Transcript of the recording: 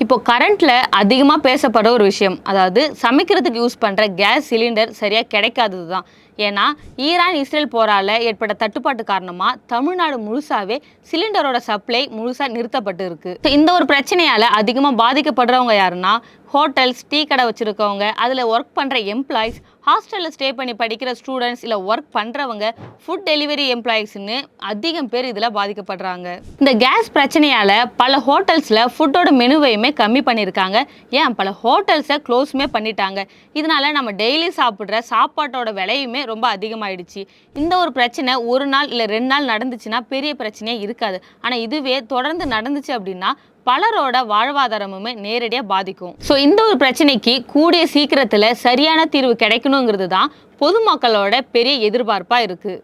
இப்போ கரண்ட்ல அதிகமா பேசப்படுற ஒரு விஷயம், அதாவது சமைக்கிறதுக்கு யூஸ் பண்ற கேஸ் சிலிண்டர் சரியா கிடைக்காதது தான். ஏன்னா ஈரான் இஸ்ரேல் போரால ஏற்பட்ட தட்டுப்பாட்டு காரணமா தமிழ்நாடு முழுசாவே சிலிண்டரோட சப்ளை முழுசா நிறுத்தப்பட்டு இருக்கு. இந்த ஒரு பிரச்சனையால அதிகமா பாதிக்கப்படுறவங்க யாருன்னா ஹோட்டல்ஸ், டீ கடை வச்சிருக்கவங்க, அதில் ஒர்க் பண்ணுற எம்ப்ளாயிஸ், ஹாஸ்டலில் ஸ்டே பண்ணி படிக்கிற ஸ்டூடெண்ட்ஸ், இல்லை ஒர்க் பண்ணுறவங்க, ஃபுட் டெலிவரி எம்ப்ளாயிஸ்ன்னு அதிகம் பேர் இதில் பாதிக்கப்படுறாங்க. இந்த கேஸ் பிரச்சனையால் பல ஹோட்டல்ஸில் ஃபுட்டோட மெனுவையுமே கம்மி பண்ணியிருக்காங்க. ஏன் பல ஹோட்டல்ஸை க்ளோஸுமே பண்ணிட்டாங்க. இதனால நம்ம டெய்லி சாப்பிட்ற சாப்பாட்டோட விலையுமே ரொம்ப அதிகமாகிடுச்சு. இந்த ஒரு பிரச்சனை ஒரு நாள் இல்லை 2 நாள் நடந்துச்சுன்னா பெரிய பிரச்சனையே இருக்காது. ஆனால் இதுவே தொடர்ந்து நடந்துச்சு அப்படின்னா பலரோட வாழ்வாதாரமுமே நேரடியாக பாதிக்கும். ஸோ இந்த ஒரு பிரச்சனைக்கு கூடிய சீக்கிரத்தில் சரியான தீர்வு கிடைக்கணுங்கிறது தான் பொதுமக்களோட பெரிய எதிர்பார்ப்பாக இருக்குது.